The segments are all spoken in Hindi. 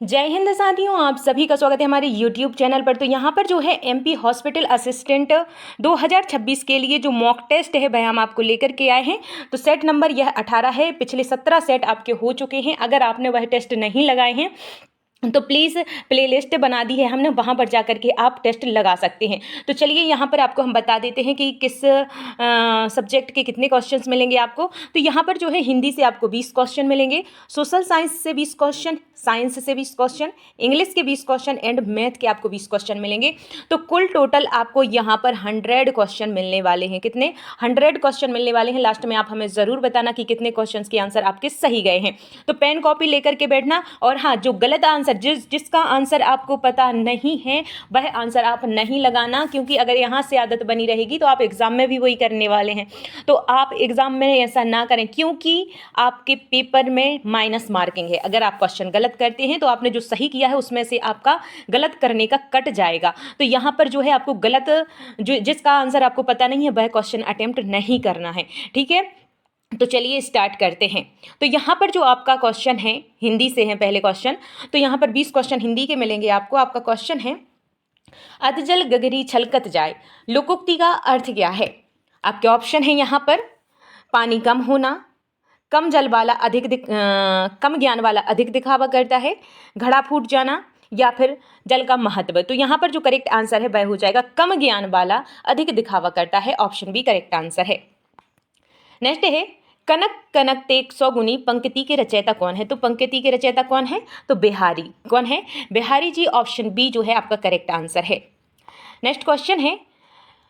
जय हिंद साथियों, आप सभी का स्वागत है हमारे YouTube चैनल पर। तो यहाँ पर जो है एमपी हॉस्पिटल असिस्टेंट 2026 के लिए जो मॉक टेस्ट है वह हम आपको लेकर के आए हैं। तो सेट नंबर यह 18 है। पिछले 17 सेट आपके हो चुके हैं। अगर आपने वह टेस्ट नहीं लगाए हैं तो प्लीज़ प्लेलिस्ट बना दी है हमने, वहाँ पर जा कर के आप टेस्ट लगा सकते हैं। तो चलिए यहाँ पर आपको हम बता देते हैं कि किस सब्जेक्ट के कितने क्वेश्चंस मिलेंगे आपको। तो यहाँ पर जो है हिंदी से आपको 20 क्वेश्चन मिलेंगे, सोशल साइंस से 20 क्वेश्चन, साइंस से 20 क्वेश्चन, इंग्लिश के 20 क्वेश्चन एंड मैथ के आपको 20 क्वेश्चन मिलेंगे। तो कुल टोटल आपको यहाँ पर 100 क्वेश्चन मिलने वाले हैं। कितने? 100 क्वेश्चन मिलने वाले हैं। लास्ट में आप हमें ज़रूर बताना कि कितने क्वेश्चन के आंसर आपके सही गए हैं। तो पेन कॉपी लेकर के बैठना, और हाँ, जो गलत आंसर जिसका आंसर आपको पता नहीं है वह आंसर आप नहीं लगाना, क्योंकि अगर यहाँ से आदत बनी रहेगी तो आप एग्ज़ाम में भी वही करने वाले हैं। तो आप एग्ज़ाम में ऐसा ना करें, क्योंकि आपके पेपर में माइनस मार्किंग है। अगर आप क्वेश्चन गलत करते हैं तो आपने जो सही किया है उसमें से आपका गलत करने का कट जाएगा। तो यहाँ पर जो है आपको गलत, जो जिसका आंसर आपको पता नहीं है वह क्वेश्चन अटेम्प्ट नहीं करना है। ठीक है, तो चलिए स्टार्ट करते हैं। तो यहाँ पर जो आपका क्वेश्चन है हिंदी से है पहले क्वेश्चन। तो यहाँ पर 20 क्वेश्चन हिंदी के मिलेंगे आपको। आपका क्वेश्चन है, अधजल गगरी छलकत जाए, लोकोक्ति का अर्थ क्या है? आपके ऑप्शन है यहाँ पर, पानी कम होना, कम जल वाला कम ज्ञान वाला अधिक दिखावा करता है, घड़ा फूट जाना, या फिर जल का महत्व। तो यहाँ पर जो करेक्ट आंसर है वह हो जाएगा कम ज्ञान वाला अधिक दिखावा करता है। ऑप्शन बी करेक्ट आंसर है। नेक्स्ट है, कनक कनक तेक 100 गुनी पंक्ति के रचयिता कौन है? तो पंक्ति के रचयिता कौन है? तो बिहारी। कौन है? बिहारी जी। ऑप्शन बी जो है आपका करेक्ट आंसर है। नेक्स्ट क्वेश्चन है,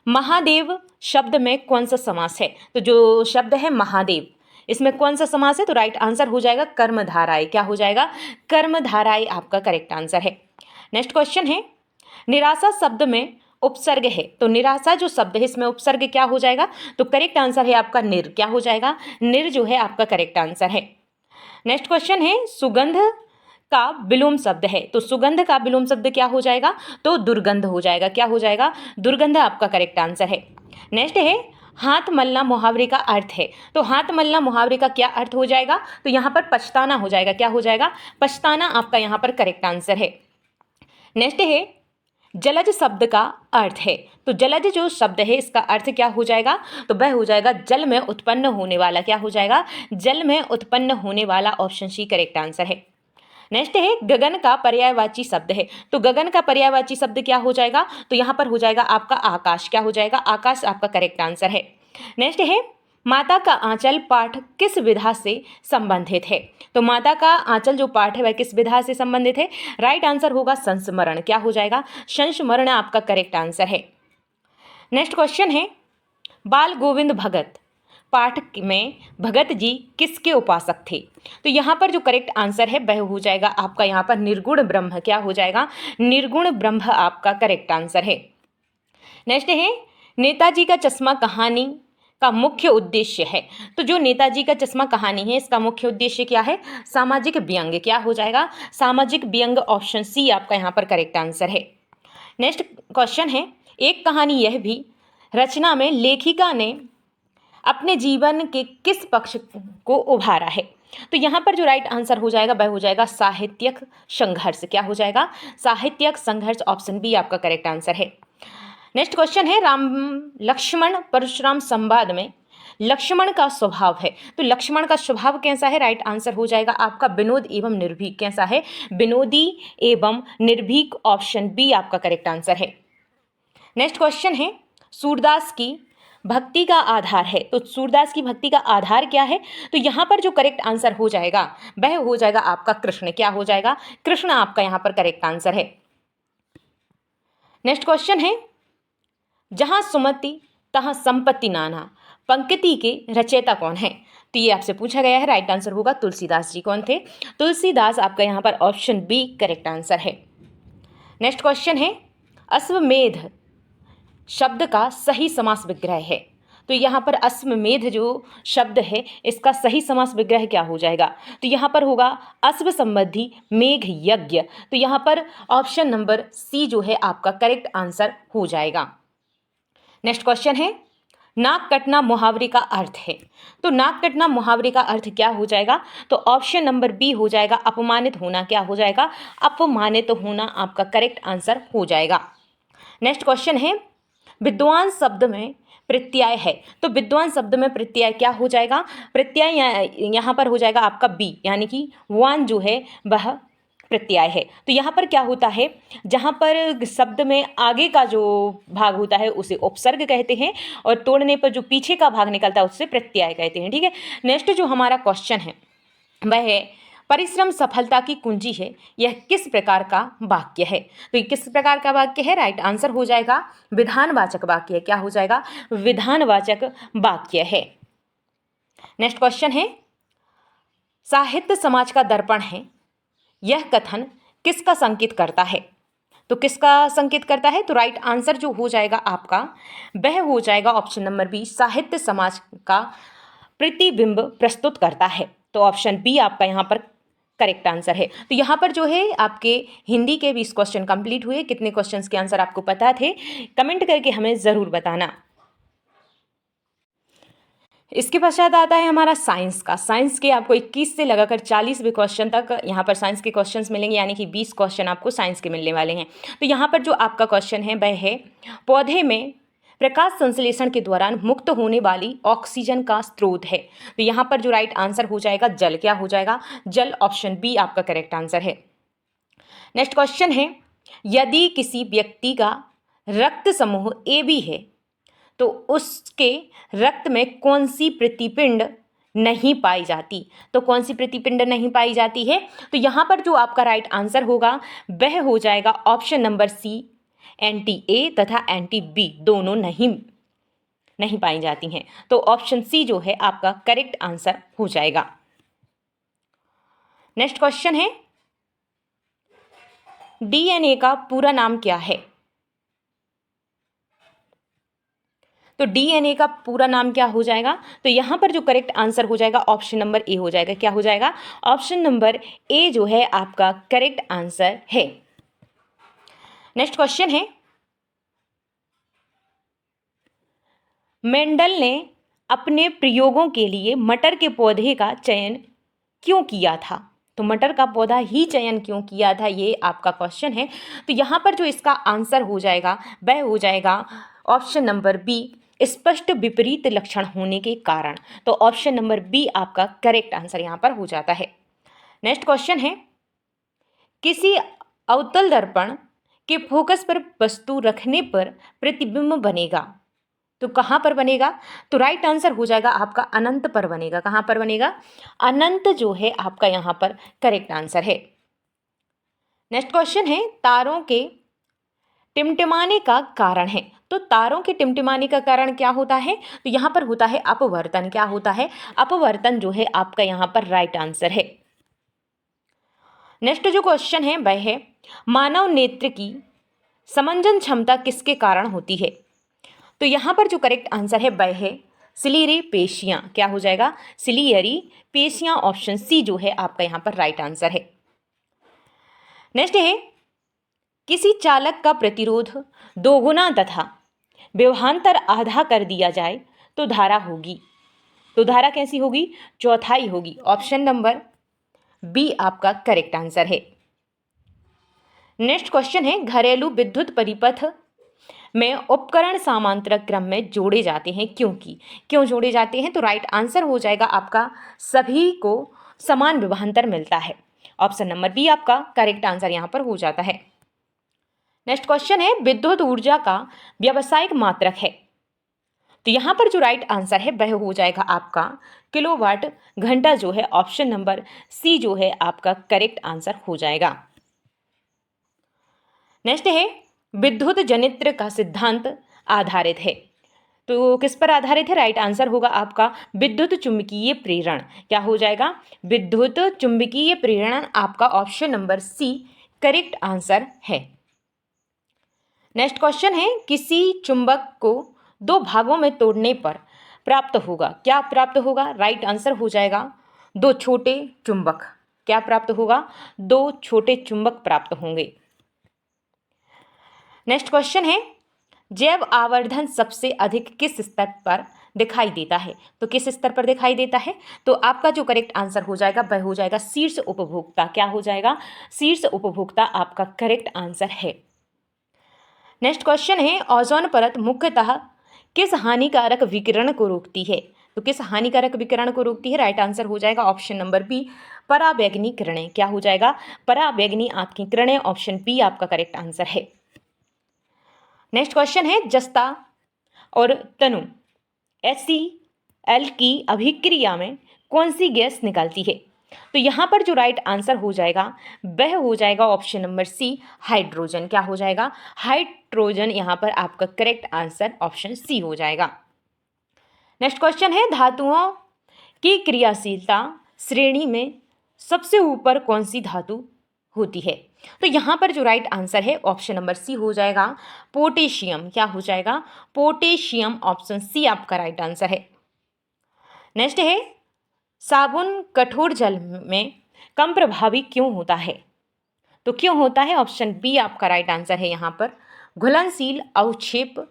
महादेव शब्द में कौन सा समास है? तो जो शब्द है महादेव, इसमें कौन सा समास है? तो राइट आंसर हो जाएगा कर्मधाराय। क्या हो जाएगा? कर्मधाराय आपका करेक्ट आंसर है। नेक्स्ट क्वेश्चन है, निराशा शब्द में उपसर्ग है। तो निराशा जो शब्द है इसमें उपसर्ग क्या हो जाएगा? तो करेक्ट आंसर है आपका निर। क्या हो जाएगा? निर जो है आपका करेक्ट आंसर है। नेक्स्ट क्वेश्चन है, सुगंध का विलोम शब्द है। तो सुगंध का विलोम शब्द क्या हो जाएगा? तो दुर्गंध हो जाएगा। क्या हो जाएगा? दुर्गंध आपका करेक्ट आंसर है। नेक्स्ट है, हाथ मलना मुहावरे का अर्थ है। तो हाथ मलना मुहावरे का क्या अर्थ हो जाएगा? तो यहाँ पर पछताना हो जाएगा। क्या हो जाएगा? पछताना आपका यहाँ पर करेक्ट आंसर है। नेक्स्ट है, जलज शब्द का अर्थ है। तो जलज जो शब्द है इसका अर्थ क्या हो जाएगा? तो वह हो जाएगा जल में उत्पन्न होने वाला। क्या हो जाएगा? जल में उत्पन्न होने वाला। ऑप्शन सी करेक्ट आंसर है। नेक्स्ट है, गगन का पर्यायवाची शब्द है। तो गगन का पर्यायवाची शब्द क्या हो जाएगा? तो यहाँ पर हो जाएगा आपका आकाश। क्या हो जाएगा? आकाश आपका करेक्ट आंसर है। नेक्स्ट है, माता का आंचल पाठ किस विधा से संबंधित है? तो माता का आंचल जो पाठ है वह किस विधा से संबंधित है? राइट आंसर होगा संस्मरण। क्या हो जाएगा? संस्मरण आपका करेक्ट आंसर है। नेक्स्ट क्वेश्चन है, बाल गोविंद भगत पाठ में भगत जी किसके उपासक थे? तो यहाँ पर जो करेक्ट आंसर है वह हो जाएगा आपका यहाँ पर निर्गुण ब्रह्म। क्या हो जाएगा? निर्गुण ब्रह्म आपका करेक्ट आंसर है। नेक्स्ट है, नेताजी का चश्मा कहानी का मुख्य उद्देश्य है। तो जो नेताजी का चश्मा कहानी है इसका मुख्य उद्देश्य क्या है? सामाजिक व्यंग्य। क्या हो जाएगा? सामाजिक व्यंग्य। ऑप्शन सी आपका यहाँ पर करेक्ट आंसर है। नेक्स्ट क्वेश्चन है, एक कहानी यह भी रचना में लेखिका ने अपने जीवन के किस पक्ष को उभारा है? तो यहाँ पर जो राइट आंसर हो जाएगा वह हो जाएगा साहित्यिक संघर्ष। क्या हो जाएगा? साहित्यिक संघर्ष। ऑप्शन बी आपका करेक्ट आंसर है। नेक्स्ट क्वेश्चन है, राम लक्ष्मण परशुराम संवाद में लक्ष्मण का स्वभाव है। तो लक्ष्मण का स्वभाव कैसा है? राइट आंसर हो जाएगा आपका विनोद एवं निर्भीक। कैसा है? विनोदी एवं निर्भीक। ऑप्शन बी आपका करेक्ट आंसर है। नेक्स्ट क्वेश्चन है, सूरदास की भक्ति का आधार है। तो सूरदास की भक्ति का आधार क्या है? तो यहाँ पर जो करेक्ट आंसर हो जाएगा वह हो जाएगा आपका कृष्ण। क्या हो जाएगा? कृष्ण आपका यहाँ पर करेक्ट आंसर है। नेक्स्ट क्वेश्चन है, जहाँ सुमति तहाँ संपत्ति नाना पंक्ति के रचयिता कौन है? तो ये आपसे पूछा गया है। राइट आंसर होगा तुलसीदास जी। कौन थे? तुलसीदास आपका यहाँ पर ऑप्शन बी करेक्ट आंसर है। नेक्स्ट क्वेश्चन है, अश्वमेध शब्द का सही समास विग्रह है। तो यहाँ पर अश्वमेध जो शब्द है इसका सही समास विग्रह क्या हो जाएगा? तो यहाँ पर होगा अश्व संबंधी मेघ यज्ञ। तो यहाँ पर ऑप्शन नंबर सी जो है आपका करेक्ट आंसर हो जाएगा। नेक्स्ट क्वेश्चन है, नाक कटना मुहावरे का अर्थ है। तो नाक कटना मुहावरे का अर्थ क्या हो जाएगा? तो ऑप्शन नंबर बी हो जाएगा अपमानित होना। क्या हो जाएगा? अपमानित होना आपका करेक्ट आंसर हो जाएगा। नेक्स्ट क्वेश्चन है, विद्वान शब्द में प्रत्यय है। तो विद्वान शब्द में प्रत्यय क्या हो जाएगा? प्रत्यय यहाँ पर हो जाएगा आपका बी, यानी कि वान जो है वह प्रत्यय है। तो यहाँ पर क्या होता है, जहाँ पर शब्द में आगे का जो भाग होता है उसे उपसर्ग कहते हैं और तोड़ने पर जो पीछे का भाग निकलता है उससे प्रत्यय कहते हैं। ठीक है, नेक्स्ट जो हमारा क्वेश्चन है वह है, परिश्रम सफलता की कुंजी है, यह किस प्रकार का वाक्य है? तो ये किस प्रकार का वाक्य है? राइट आंसर हो जाएगा विधानवाचक वाक्य है। क्या हो जाएगा? विधानवाचक वाक्य है। नेक्स्ट क्वेश्चन है, साहित्य समाज का दर्पण है, यह कथन किसका संकेत करता है? तो किसका संकेत करता है? तो राइट आंसर जो हो जाएगा आपका वह हो जाएगा ऑप्शन नंबर बी, साहित्य समाज का प्रतिबिंब प्रस्तुत करता है। तो ऑप्शन बी आपका यहाँ पर करेक्ट आंसर है। तो यहाँ पर जो है आपके हिंदी के 20 क्वेश्चन कंप्लीट हुए। कितने क्वेश्चंस के आंसर आपको पता थे कमेंट करके हमें ज़रूर बताना। इसके पश्चात आता है हमारा साइंस का। साइंस के आपको 21 से लगाकर 40वें क्वेश्चन तक यहाँ पर साइंस के क्वेश्चंस मिलेंगे, यानी कि 20 क्वेश्चन आपको साइंस के मिलने वाले हैं। तो यहाँ पर जो आपका क्वेश्चन है वह है, पौधे में प्रकाश संश्लेषण के दौरान मुक्त होने वाली ऑक्सीजन का स्रोत है। तो यहाँ पर जो राइट आंसर हो जाएगा जल। क्या हो जाएगा? जल। ऑप्शन बी आपका करेक्ट आंसर है। नेक्स्ट क्वेश्चन है, यदि किसी व्यक्ति का रक्त समूह AB है तो उसके रक्त में कौन सी प्रतिपिंड नहीं पाई जाती? तो कौन सी प्रतिपिंड नहीं पाई जाती है? तो यहाँ पर जो आपका राइट आंसर होगा वह हो जाएगा ऑप्शन नंबर सी, anti-A तथा anti-B दोनों नहीं पाई जाती हैं। तो ऑप्शन सी जो है आपका करेक्ट आंसर हो जाएगा। नेक्स्ट क्वेश्चन है, DNA का पूरा नाम क्या है? तो DNA का पूरा नाम क्या हो जाएगा? तो यहाँ पर जो करेक्ट आंसर हो जाएगा ऑप्शन नंबर ए हो जाएगा। क्या हो जाएगा? ऑप्शन नंबर ए जो है आपका करेक्ट आंसर है। नेक्स्ट क्वेश्चन है, मेंडल ने अपने प्रयोगों के लिए मटर के पौधे का चयन क्यों किया था? तो मटर का पौधा ही चयन क्यों किया था, ये आपका क्वेश्चन है। तो यहाँ पर जो इसका आंसर हो जाएगा वह हो जाएगा ऑप्शन नंबर बी, स्पष्ट विपरीत लक्षण होने के कारण। तो ऑप्शन नंबर बी आपका करेक्ट आंसर यहाँ पर हो जाता है। नेक्स्ट क्वेश्चन है, किसी अवतल दर्पण के फोकस पर वस्तु रखने पर प्रतिबिंब बनेगा। तो कहाँ पर बनेगा? तो राइट आंसर हो जाएगा आपका अनंत पर बनेगा। कहाँ पर बनेगा? अनंत जो है आपका यहाँ पर करेक्ट आंसर है। नेक्स्ट क्वेश्चन है, तारों के टिमटिमाने का कारण है। तो तारों के टिमटिमाने का कारण क्या होता है? तो यहाँ पर होता है अपवर्तन। क्या होता है? अपवर्तन जो है आपका यहाँ पर राइट आंसर है। नेक्स्ट जो क्वेश्चन है वह है, मानव नेत्र की समंजन क्षमता किसके कारण होती है? तो यहाँ पर जो करेक्ट आंसर है वह है सिलियरी पेशियाँ। क्या हो जाएगा? सिलियरी पेशियाँ। ऑप्शन सी जो है आपका यहाँ पर राइट आंसर है। नेक्स्ट है, किसी चालक का प्रतिरोध दोगुना तथा विभवांतर आधा कर दिया जाए तो धारा होगी। तो धारा कैसी होगी? चौथाई होगी। ऑप्शन नंबर बी आपका करेक्ट आंसर है। नेक्स्ट क्वेश्चन है, घरेलू विद्युत परिपथ में उपकरण समांतर क्रम में जोड़े जाते हैं क्यों जोड़े जाते हैं? तो राइट आंसर हो जाएगा आपका सभी को समान विभवांतर मिलता है। ऑप्शन नंबर बी आपका करेक्ट आंसर यहाँ पर हो जाता है। नेक्स्ट क्वेश्चन है, विद्युत ऊर्जा का व्यावसायिक मात्रक है। तो यहाँ पर जो राइट आंसर है वह हो जाएगा आपका किलोवाट घंटा जो है। ऑप्शन नंबर सी जो है आपका करेक्ट आंसर हो जाएगा। नेक्स्ट है, विद्युत जनित्र का सिद्धांत आधारित है। तो किस पर आधारित है? राइट आंसर होगा आपका विद्युत चुंबकीय प्रेरण। क्या हो जाएगा? विद्युत चुंबकीय प्रेरण आपका option number C correct answer है। नेक्स्ट क्वेश्चन है, किसी चुंबक को दो भागों में तोड़ने पर प्राप्त होगा। क्या प्राप्त होगा? राइट आंसर हो जाएगा दो छोटे चुंबक। क्या प्राप्त होगा? दो छोटे चुंबक प्राप्त होंगे। नेक्स्ट क्वेश्चन है, जैव आवर्धन सबसे अधिक किस स्तर पर दिखाई देता है? तो किस स्तर पर दिखाई देता है? तो आपका जो करेक्ट आंसर हो जाएगा वह हो जाएगा शीर्ष उपभोक्ता। क्या हो जाएगा? शीर्ष उपभोक्ता आपका करेक्ट आंसर है। नेक्स्ट क्वेश्चन है, ओजोन परत मुख्यतः किस हानिकारक विकिरण को रोकती है? तो किस हानिकारक विकिरण को रोकती है? राइट आंसर हो जाएगा ऑप्शन नंबर बी, पराबैंगनी किरणें। क्या हो जाएगा? पराबैंगनी आपकी किरणें। ऑप्शन बी आपका करेक्ट आंसर है। नेक्स्ट क्वेश्चन है, जस्ता और तनु HCl की अभिक्रिया में कौन सी गैस निकलती है? तो यहाँ पर जो राइट आंसर हो जाएगा वह हो जाएगा ऑप्शन नंबर सी, हाइड्रोजन। क्या हो जाएगा? हाइड्रोजन यहाँ पर आपका करेक्ट आंसर ऑप्शन सी हो जाएगा। नेक्स्ट क्वेश्चन है, धातुओं की क्रियाशीलता श्रेणी में सबसे ऊपर कौन सी धातु होती है? तो यहाँ पर जो राइट आंसर है ऑप्शन नंबर सी हो जाएगा, पोटेशियम। क्या हो जाएगा? पोटेशियम। ऑप्शन सी आपका राइट आंसर है। नेक्स्ट है, साबुन कठोर जल में कम प्रभावी क्यों होता है? तो क्यों होता है? ऑप्शन बी आपका राइट आंसर है। यहाँ पर घुलनशील अवक्षेप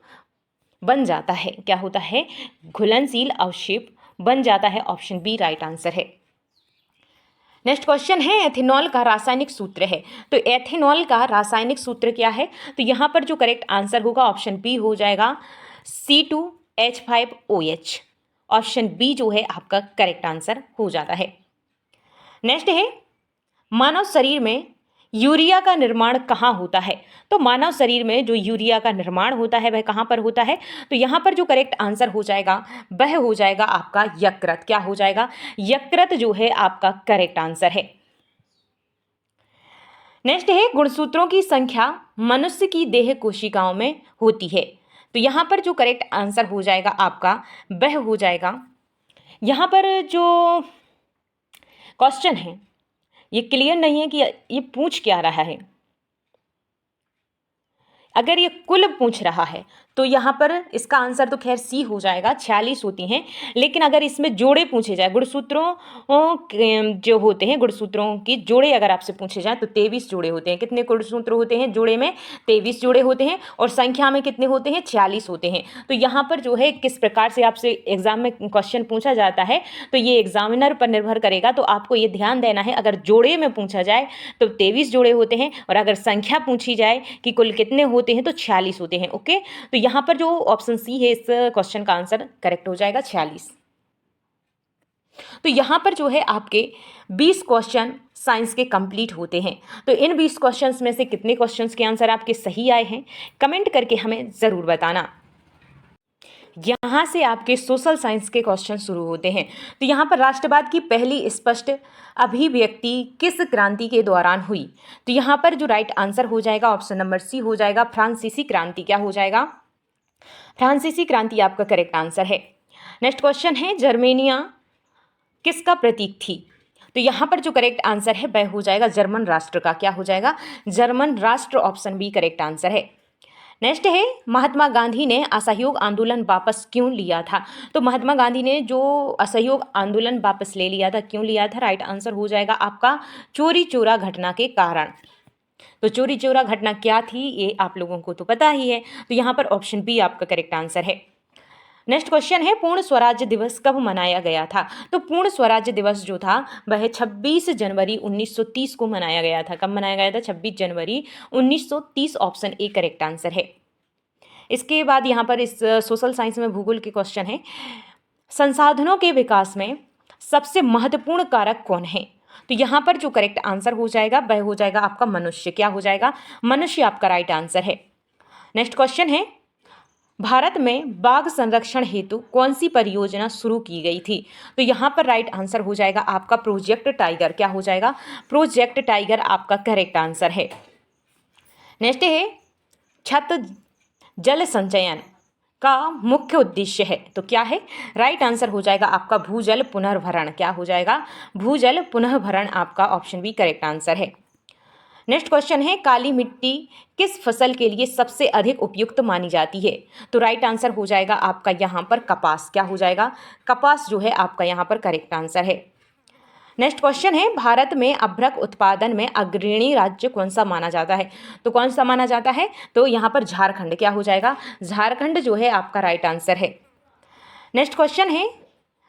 बन जाता है। क्या होता है? घुलनशील अवक्षेप बन जाता है। ऑप्शन बी राइट आंसर है। नेक्स्ट क्वेश्चन है, एथेनॉल का रासायनिक सूत्र है। तो एथेनॉल का रासायनिक सूत्र क्या है? तो यहाँ पर जो करेक्ट आंसर होगा ऑप्शन बी हो जाएगा, C2H5OH। ऑप्शन बी जो है आपका करेक्ट आंसर हो जाता है। नेक्स्ट है, मानव शरीर में यूरिया का निर्माण कहाँ होता है? तो मानव शरीर में जो यूरिया का निर्माण होता है वह कहाँ पर होता है? तो यहाँ पर जो करेक्ट आंसर हो जाएगा वह हो जाएगा आपका यकृत। क्या हो जाएगा? यकृत जो है आपका करेक्ट आंसर है। नेक्स्ट है, गुणसूत्रों की संख्या मनुष्य की देह कोशिकाओं में होती है। तो यहाँ पर जो करेक्ट आंसर हो जाएगा आपका वह हो जाएगा, यहाँ पर जो क्वेश्चन है ये क्लियर नहीं है कि ये पूछ क्या रहा है। अगर ये कुल पूछ रहा है तो यहाँ पर इसका आंसर तो खैर सी हो जाएगा, 46 होती हैं। लेकिन अगर इसमें जोड़े पूछे जाए, गुणसूत्रों जो होते हैं, गुणसूत्रों की जोड़े अगर आपसे पूछे जाए तो 23 जोड़े होते हैं। कितने गुणसूत्र होते हैं? जोड़े में 23 जोड़े होते हैं और संख्या में कितने होते हैं? 46 होते हैं। तो यहाँ पर जो है किस प्रकार से आपसे एग्जाम में क्वेश्चन पूछा जाता है तो ये एग्जामिनर पर निर्भर करेगा। तो आपको ये ध्यान देना है, अगर जोड़े में पूछा जाए तो 23 जोड़े होते हैं और अगर संख्या पूछी जाए कि कुल कितने होते हैं तो 46 होते हैं। ओके, तो यहाँ पर जो ऑप्शन सी है इस क्वेश्चन का आंसर करेक्ट हो जाएगा, 46। तो यहाँ पर जो है आपके 20 क्वेश्चन साइंस के कंप्लीट होते हैं। तो इन 20 क्वेश्चंस में से कितने क्वेश्चंस के आंसर आपके सही आए हैं कमेंट करके हमें ज़रूर बताना। यहाँ से आपके सोशल साइंस के क्वेश्चन शुरू होते हैं। तो यहाँ पर राष्ट्रवाद की पहली स्पष्ट अभिव्यक्ति किस क्रांति के दौरान हुई? तो यहाँ पर जो राइट आंसर हो जाएगा ऑप्शन नंबर सी हो जाएगा, फ्रांसीसी क्रांति। क्या हो जाएगा? फ्रांसीसी क्रांति आपका करेक्ट आंसर है। नेक्स्ट क्वेश्चन है, जर्मेनिया किसका प्रतीक थी? तो यहाँ पर जो करेक्ट आंसर है वह हो जाएगा जर्मन राष्ट्र का। क्या हो जाएगा? जर्मन राष्ट्र। ऑप्शन बी करेक्ट आंसर है। नेक्स्ट है, महात्मा गांधी ने असहयोग आंदोलन वापस क्यों लिया था? तो महात्मा गांधी ने जो असहयोग आंदोलन वापस ले लिया था, क्यों लिया था? राइट आंसर हो जाएगा आपका चोरी चोरा घटना के कारण। तो चोरी चोरा घटना क्या थी ये आप लोगों को तो पता ही है। तो यहाँ पर ऑप्शन बी आपका करेक्ट आंसर है। नेक्स्ट क्वेश्चन है, पूर्ण स्वराज्य दिवस कब मनाया गया था? तो पूर्ण स्वराज्य दिवस जो था वह 26 जनवरी 1930 को मनाया गया था। कब मनाया गया था? 26 जनवरी 1930। ऑप्शन ए करेक्ट आंसर है। इसके बाद यहाँ पर इस सोशल साइंस में भूगोल के क्वेश्चन है, संसाधनों के विकास में सबसे महत्वपूर्ण कारक कौन है? तो यहाँ पर जो करेक्ट आंसर हो जाएगा वह हो जाएगा आपका मनुष्य। क्या हो जाएगा? मनुष्य आपका राइट आंसर है। नेक्स्ट क्वेश्चन है, भारत में बाघ संरक्षण हेतु कौन सी परियोजना शुरू की गई थी? तो यहाँ पर राइट आंसर हो जाएगा आपका प्रोजेक्ट टाइगर। क्या हो जाएगा? प्रोजेक्ट टाइगर आपका करेक्ट आंसर है। नेक्स्ट है, छत जल संचयन का मुख्य उद्देश्य है। तो क्या है? राइट आंसर हो जाएगा आपका भूजल पुनर्भरण। क्या हो जाएगा? भूजल पुनर्भरण आपका ऑप्शन बी करेक्ट आंसर है। नेक्स्ट क्वेश्चन है, काली मिट्टी किस फसल के लिए सबसे अधिक उपयुक्त मानी जाती है? तो राइट आंसर हो जाएगा आपका यहाँ पर कपास। क्या हो जाएगा? कपास जो है आपका यहाँ पर करेक्ट आंसर है। नेक्स्ट क्वेश्चन है, भारत में अभ्रक उत्पादन में अग्रणी राज्य कौन सा माना जाता है? तो कौन सा माना जाता है? तो यहाँ पर झारखंड। क्या हो जाएगा? झारखंड जो है आपका राइट आंसर है। नेक्स्ट क्वेश्चन है,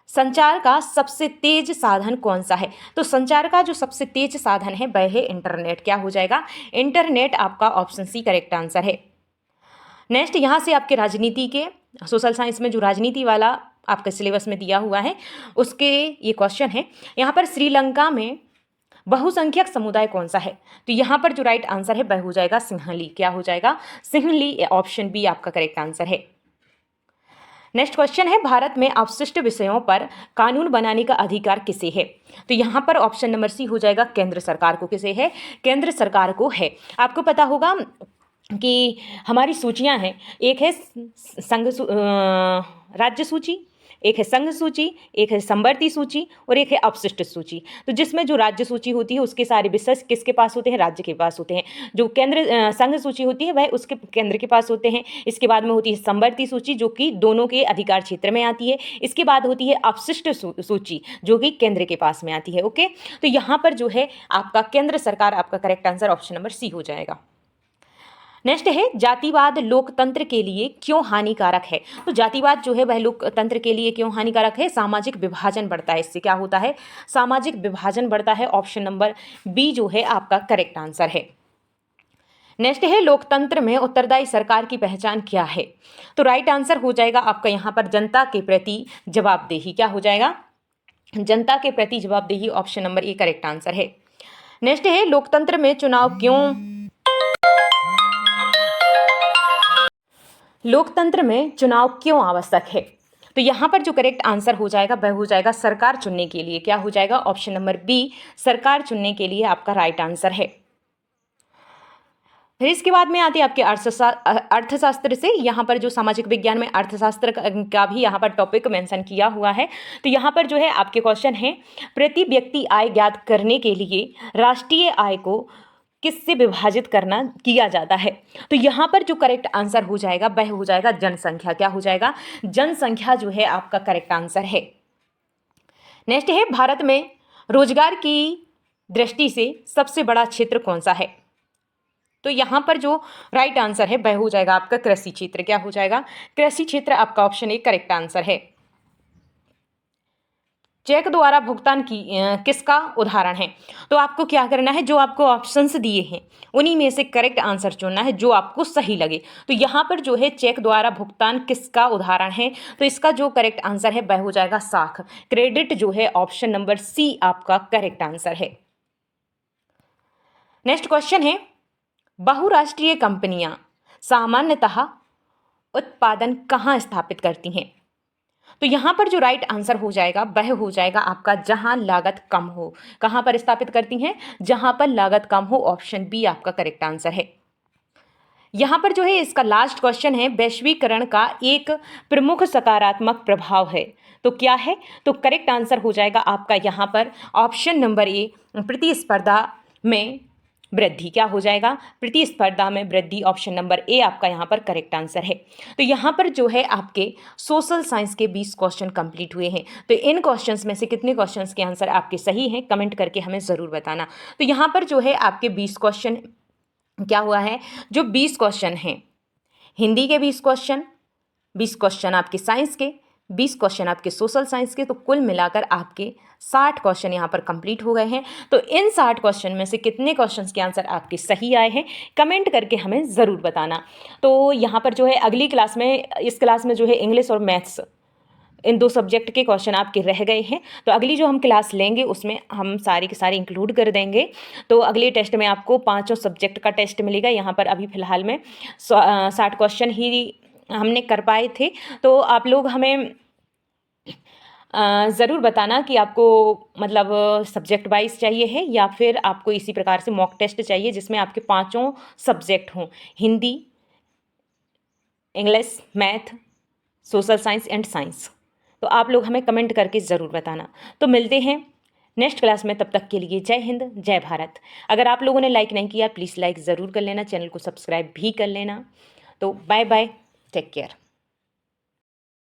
संचार का सबसे तेज साधन कौन सा है? तो संचार का जो सबसे तेज साधन है वह है इंटरनेट। क्या हो जाएगा? इंटरनेट आपका ऑप्शन सी करेक्ट आंसर है। नेक्स्ट यहाँ से आपके राजनीति के सोशल साइंस में जो राजनीति वाला आपके सिलेबस में दिया हुआ है उसके ये क्वेश्चन है। यहाँ पर श्रीलंका में बहुसंख्यक समुदाय कौन सा है? तो यहाँ पर जो राइट आंसर है वह हो जाएगा सिंहली। क्या हो जाएगा? सिंहली। ऑप्शन बी आपका करेक्ट आंसर है। नेक्स्ट क्वेश्चन है, भारत में अवशिष्ट विषयों पर कानून बनाने का अधिकार किसे है? तो यहाँ पर ऑप्शन नंबर सी हो जाएगा केंद्र सरकार को। किसे है? केंद्र सरकार को है। आपको पता होगा कि हमारी सूचियां हैं, एक है राज्य सूची, एक है संघ सूची, एक है समवर्ती सूची और एक है अवशिष्ट सूची। तो जिसमें जो राज्य सूची होती है उसके सारे विषय किसके पास होते हैं? राज्य के पास होते हैं। जो केंद्र संघ सूची होती है वह उसके केंद्र के पास होते हैं। इसके बाद में होती है समवर्ती सूची जो कि दोनों के अधिकार क्षेत्र में आती है। इसके बाद होती है अवशिष्ट सूची जो कि केंद्र के पास में आती है। ओके, तो यहाँ पर जो है आपका केंद्र सरकार आपका correct answer option number C हो जाएगा। नेक्स्ट है, जातिवाद लोकतंत्र के लिए क्यों हानिकारक है? तो जातिवाद जो है वह लोकतंत्र के लिए क्यों हानिकारक है? सामाजिक विभाजन बढ़ता है। इससे क्या होता है? सामाजिक विभाजन बढ़ता है। ऑप्शन नंबर बी जो है आपका करेक्ट आंसर है। नेक्स्ट है, लोकतंत्र में उत्तरदायी सरकार की पहचान क्या है? तो राइट आंसर हो जाएगा आपका यहाँ पर जनता के प्रति जवाबदेही। क्या हो जाएगा? जनता के प्रति जवाबदेही। Option number A correct answer है। नेक्स्ट है, लोकतंत्र में चुनाव क्यों आवश्यक है? तो यहाँ पर जो करेक्ट आंसर हो जाएगा वह हो जाएगा सरकार चुनने के लिए। क्या हो जाएगा? ऑप्शन नंबर बी सरकार चुनने के लिए आपका राइट आंसर है। फिर इसके बाद में आते हैं आपके अर्थशास्त्र से। यहाँ पर जो सामाजिक विज्ञान में अर्थशास्त्र का भी यहाँ पर टॉपिक मेंशन किया हुआ है। तो यहाँ पर जो है आपके क्वेश्चन है, प्रति व्यक्ति आय ज्ञात करने के लिए राष्ट्रीय आय को किससे विभाजित किया जाता है? तो यहाँ पर जो करेक्ट आंसर हो जाएगा वह हो जाएगा जनसंख्या। क्या हो जाएगा? जनसंख्या जो है आपका करेक्ट आंसर है। नेक्स्ट है, भारत में रोजगार की दृष्टि से सबसे बड़ा क्षेत्र कौन सा है? तो यहाँ पर जो राइट आंसर है वह हो जाएगा आपका कृषि क्षेत्र। क्या हो जाएगा? कृषि क्षेत्र आपका ऑप्शन ए करेक्ट आंसर है। चेक द्वारा भुगतान किसका उदाहरण है? तो आपको क्या करना है, जो आपको ऑप्शंस दिए हैं उन्हीं में से करेक्ट आंसर चुनना है जो आपको सही लगे। तो यहाँ पर जो है चेक द्वारा भुगतान किसका उदाहरण है? तो इसका जो करेक्ट आंसर है वह हो जाएगा साख। क्रेडिट जो है ऑप्शन नंबर सी आपका करेक्ट आंसर है। नेक्स्ट क्वेश्चन है, बहुराष्ट्रीय कंपनियां सामान्यतः उत्पादन कहाँ स्थापित करती हैं? तो यहाँ पर जो राइट आंसर हो जाएगा वह हो जाएगा आपका जहां लागत कम हो। कहां पर स्थापित करती हैं? जहां पर लागत कम हो। ऑप्शन बी आपका करेक्ट आंसर है। यहाँ पर जो है इसका लास्ट क्वेश्चन है, वैश्वीकरण का एक प्रमुख सकारात्मक प्रभाव है तो क्या है? तो करेक्ट आंसर हो जाएगा आपका यहाँ पर ऑप्शन नंबर ए प्रतिस्पर्धा में वृद्धि। क्या हो जाएगा? प्रतिस्पर्धा में वृद्धि। ऑप्शन नंबर ए आपका यहाँ पर करेक्ट आंसर है। तो यहाँ पर जो है आपके सोशल साइंस के 20 क्वेश्चन कंप्लीट हुए हैं। तो इन क्वेश्चंस में से कितने क्वेश्चंस के आंसर आपके सही हैं कमेंट करके हमें ज़रूर बताना। तो यहाँ पर जो है आपके 20 क्वेश्चन क्या हुआ है, जो 20 क्वेश्चन हैं हिंदी के 20 क्वेश्चन आपके साइंस के, 20 क्वेश्चन आपके सोशल साइंस के, तो कुल मिलाकर आपके 60 क्वेश्चन यहाँ पर कंप्लीट हो गए हैं। तो इन 60 क्वेश्चन में से कितने क्वेश्चंस के आंसर आपके सही आए हैं कमेंट करके हमें ज़रूर बताना। तो यहाँ पर जो है अगली क्लास में, इस क्लास में जो है इंग्लिश और मैथ्स इन 2 सब्जेक्ट के क्वेश्चन आपके रह गए हैं। तो अगली जो हम क्लास लेंगे उसमें हम सारी के सारे इंक्लूड कर देंगे। तो अगले टेस्ट में आपको 5 सब्जेक्ट का टेस्ट मिलेगा। यहाँ पर अभी फ़िलहाल में 60 क्वेश्चन ही हमने कर पाए थे। तो आप लोग हमें ज़रूर बताना कि आपको मतलब सब्जेक्ट वाइज चाहिए है या फिर आपको इसी प्रकार से मॉक टेस्ट चाहिए जिसमें आपके 5 सब्जेक्ट हों, Hindi, English, math, social science and science. तो आप लोग हमें कमेंट करके ज़रूर बताना। तो मिलते हैं नेक्स्ट क्लास में, तब तक के लिए जय हिंद जय भारत। अगर आप लोगों ने लाइक नहीं किया प्लीज़ लाइक ज़रूर कर लेना, चैनल को सब्सक्राइब भी कर लेना। तो बाय बाय, टेक केयर।